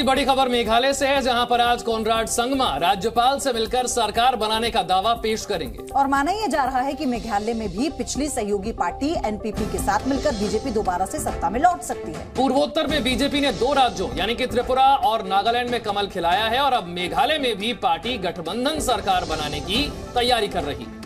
अगली बड़ी खबर मेघालय से है, जहां पर आज कोनराड संगमा राज्यपाल से मिलकर सरकार बनाने का दावा पेश करेंगे। और माना यह जा रहा है कि मेघालय में भी पिछली सहयोगी पार्टी एनपीपी के साथ मिलकर बीजेपी दोबारा से सत्ता में लौट सकती है। पूर्वोत्तर में बीजेपी ने 2 राज्यों यानी कि त्रिपुरा और नागालैंड में कमल खिलाया है और अब मेघालय में भी पार्टी गठबंधन सरकार बनाने की तैयारी कर रही है।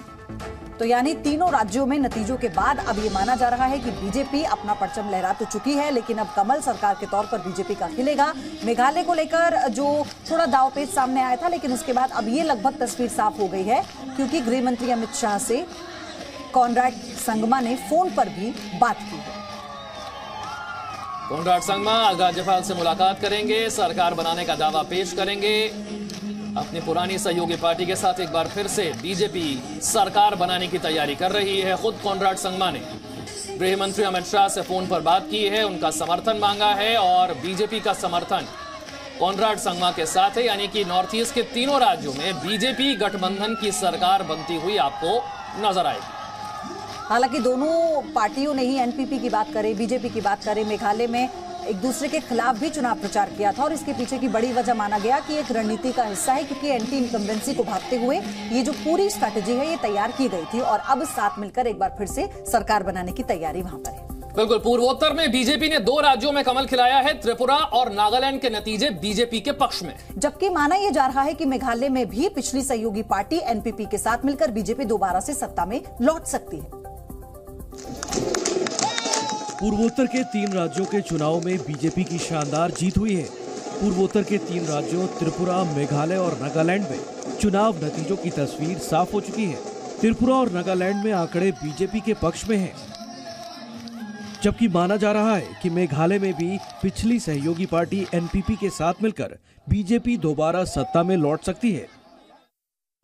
तो यानी तीनों राज्यों में नतीजों के बाद अब ये माना जा रहा है कि बीजेपी अपना परचम लहरा तो चुकी है, लेकिन अब कमल सरकार के तौर पर बीजेपी का खिलेगा। मेघालय को लेकर जो थोड़ा दांवपेच सामने आया था, लेकिन उसके बाद अब ये लगभग तस्वीर साफ हो गई है, क्योंकि गृह मंत्री अमित शाह से कोनराड संगमा ने फोन पर भी बात की है। कोनराड संगमा आज राज्यपाल से मुलाकात करेंगे, सरकार बनाने का दावा पेश करेंगे। अपनी पुरानी सहयोगी पार्टी के साथ एक बार फिर से बीजेपी सरकार बनाने की तैयारी कर रही है। खुद कोनराड संगमा ने गृह मंत्री अमित शाह से फोन पर बात की है, उनका समर्थन मांगा है और बीजेपी का समर्थन कोनराड संगमा के साथ है, यानी कि नॉर्थ ईस्ट के तीनों राज्यों में बीजेपी गठबंधन की सरकार बनती हुई आपको नजर आएगी। हालांकि दोनों पार्टियों ने ही एनपीपी की बात करे, बीजेपी की बात करे, मेघालय में एक दूसरे के खिलाफ भी चुनाव प्रचार किया था और इसके पीछे की बड़ी वजह माना गया कि एक रणनीति का हिस्सा है, क्योंकि एंटी इनकम्बेंसी को भागते हुए ये जो पूरी स्ट्रैटेजी है ये तैयार की गई थी और अब साथ मिलकर एक बार फिर से सरकार बनाने की तैयारी वहां पर है। बिल्कुल, पूर्वोत्तर में बीजेपी ने 2 राज्यों में कमल खिलाया है, त्रिपुरा और नागालैंड के नतीजे बीजेपी के पक्ष में, जबकि माना यह जा रहा है कि मेघालय में भी पिछली सहयोगी पार्टी एनपीपी के साथ मिलकर बीजेपी दोबारा से सत्ता में लौट सकती है। पूर्वोत्तर के 3 राज्यों के चुनाव में बीजेपी की शानदार जीत हुई है। पूर्वोत्तर के 3 राज्यों त्रिपुरा, मेघालय और नागालैंड में चुनाव नतीजों की तस्वीर साफ हो चुकी है। त्रिपुरा और नागालैंड में आंकड़े बीजेपी के पक्ष में हैं, जबकि माना जा रहा है कि मेघालय में भी पिछली सहयोगी पार्टी एनपीपी के साथ मिलकर बीजेपी दोबारा सत्ता में लौट सकती है।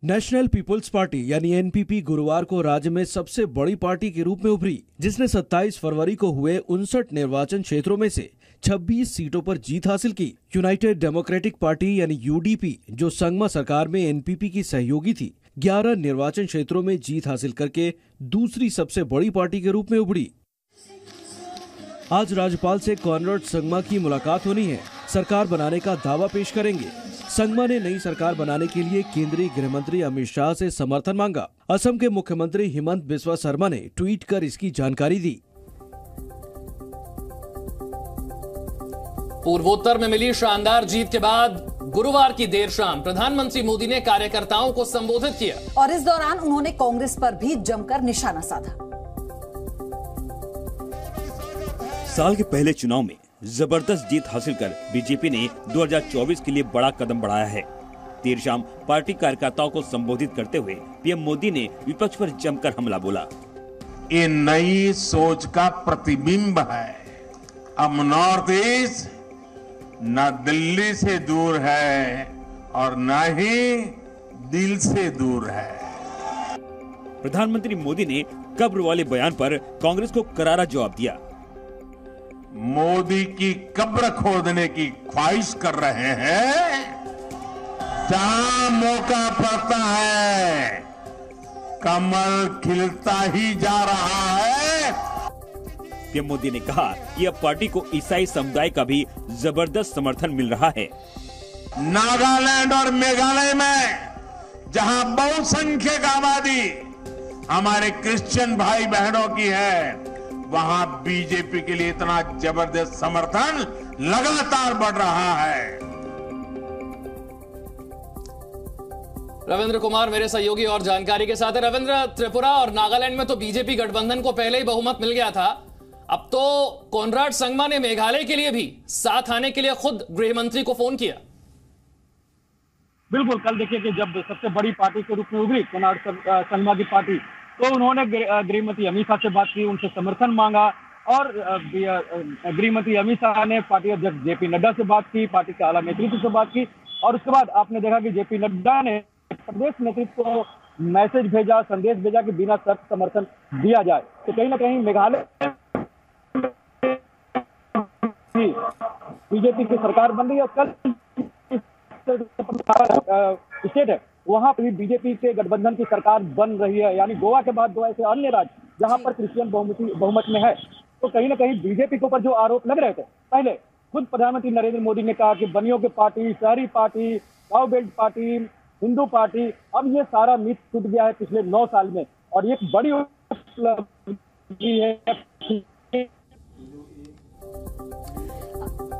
नेशनल पीपुल्स पार्टी यानी एनपीपी गुरुवार को राज्य में सबसे बड़ी पार्टी के रूप में उभरी, जिसने 27 फरवरी को हुए 59 निर्वाचन क्षेत्रों में से 26 सीटों पर जीत हासिल की। यूनाइटेड डेमोक्रेटिक पार्टी यानी यूडीपी, जो संगमा सरकार में एनपीपी की सहयोगी थी, 11 निर्वाचन क्षेत्रों में जीत हासिल करके दूसरी सबसे बड़ी पार्टी के रूप में उभरी। आज राज्यपाल से कोनराड संगमा की मुलाकात होनी है, सरकार बनाने का दावा पेश करेंगे। संगमा ने नई सरकार बनाने के लिए केंद्रीय गृह मंत्री अमित शाह से समर्थन मांगा। असम के मुख्यमंत्री हिमंत बिस्वा शर्मा ने ट्वीट कर इसकी जानकारी दी। पूर्वोत्तर में मिली शानदार जीत के बाद गुरुवार की देर शाम प्रधानमंत्री मोदी ने कार्यकर्ताओं को संबोधित किया और इस दौरान उन्होंने कांग्रेस पर भी जमकर निशाना साधा। साल के पहले चुनाव में जबरदस्त जीत हासिल कर बीजेपी ने 2024 के लिए बड़ा कदम बढ़ाया है। देर शाम पार्टी कार्यकर्ताओं को संबोधित करते हुए पीएम मोदी ने विपक्ष पर जमकर हमला बोला। ये नई सोच का प्रतिबिंब है। अब नॉर्थ ईस्ट न दिल्ली से दूर है और न ही दिल से दूर है। प्रधानमंत्री मोदी ने कब्र वाले बयान पर कांग्रेस को करारा जवाब दिया। मोदी की कब्र खोदने की ख्वाहिश कर रहे हैं। जहां मौका पड़ता है कमल खिलता ही जा रहा है। पीएम मोदी ने कहा कि अब पार्टी को ईसाई समुदाय का भी जबरदस्त समर्थन मिल रहा है। नागालैंड और मेघालय में जहां बहुसंख्यक आबादी हमारे क्रिश्चियन भाई बहनों की है, वहां बीजेपी के लिए इतना जबरदस्त समर्थन लगातार बढ़ रहा है। रविंद्र कुमार मेरे सहयोगी और जानकारी के साथ है। रविंद्र, त्रिपुरा और नागालैंड में तो बीजेपी गठबंधन को पहले ही बहुमत मिल गया था, अब तो कोनराड संगमा ने मेघालय के लिए भी साथ आने के लिए खुद गृह मंत्री को फोन किया। बिल्कुल, कल देखिए कि जब सबसे बड़ी पार्टी के रूप में उभरी कोनराड संगमा की पार्टी, तो उन्होंने गृह मंत्री अमित शाह से बात की, उनसे समर्थन मांगा और गृह मंत्री अमित शाह ने पार्टी अध्यक्ष जेपी नड्डा से बात की, पार्टी के आला नेतृत्व से बात की और उसके बाद आपने देखा कि जेपी नड्डा ने प्रदेश नेतृत्व को मैसेज भेजा, संदेश भेजा कि बिना शर्त समर्थन दिया जाए। तो कहीं ना कहीं मेघालय बीजेपी की सरकार बन रही है। कल स्टेट है वहां पर भी बीजेपी के गठबंधन की सरकार बन रही है, यानी गोवा के बाद 2 ऐसे अन्य राज्य जहां पर क्रिश्चियन बहुमत में है। तो कहीं ना कहीं बीजेपी के ऊपर जो आरोप लग रहे थे पहले खुद प्रधानमंत्री नरेंद्र मोदी ने कहा कि बनियों की पार्टी, शहरी party, cow belt party, Hindu party, अब ये सारा मिथ टूट गया है पिछले 9 साल में और ये एक बड़ी उपलब्धि है।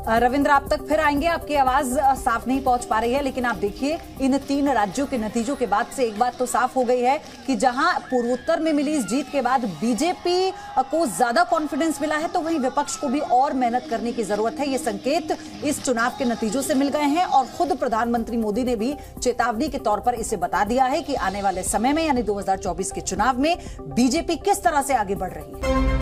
रविंद्र, आप तक फिर आएंगे, आपकी आवाज साफ नहीं पहुंच पा रही है, लेकिन आप देखिए इन 3 राज्यों के नतीजों के बाद से एक बात तो साफ हो गई है कि जहां पूर्वोत्तर में मिली इस जीत के बाद बीजेपी को ज्यादा कॉन्फिडेंस मिला है, तो वहीं विपक्ष को भी और मेहनत करने की जरूरत है। ये संकेत इस चुनाव के नतीजों से मिल गए हैं और खुद प्रधानमंत्री मोदी ने भी चेतावनी के तौर पर इसे बता दिया है कि आने वाले समय में यानी 2024 के चुनाव में बीजेपी किस तरह से आगे बढ़ रही है।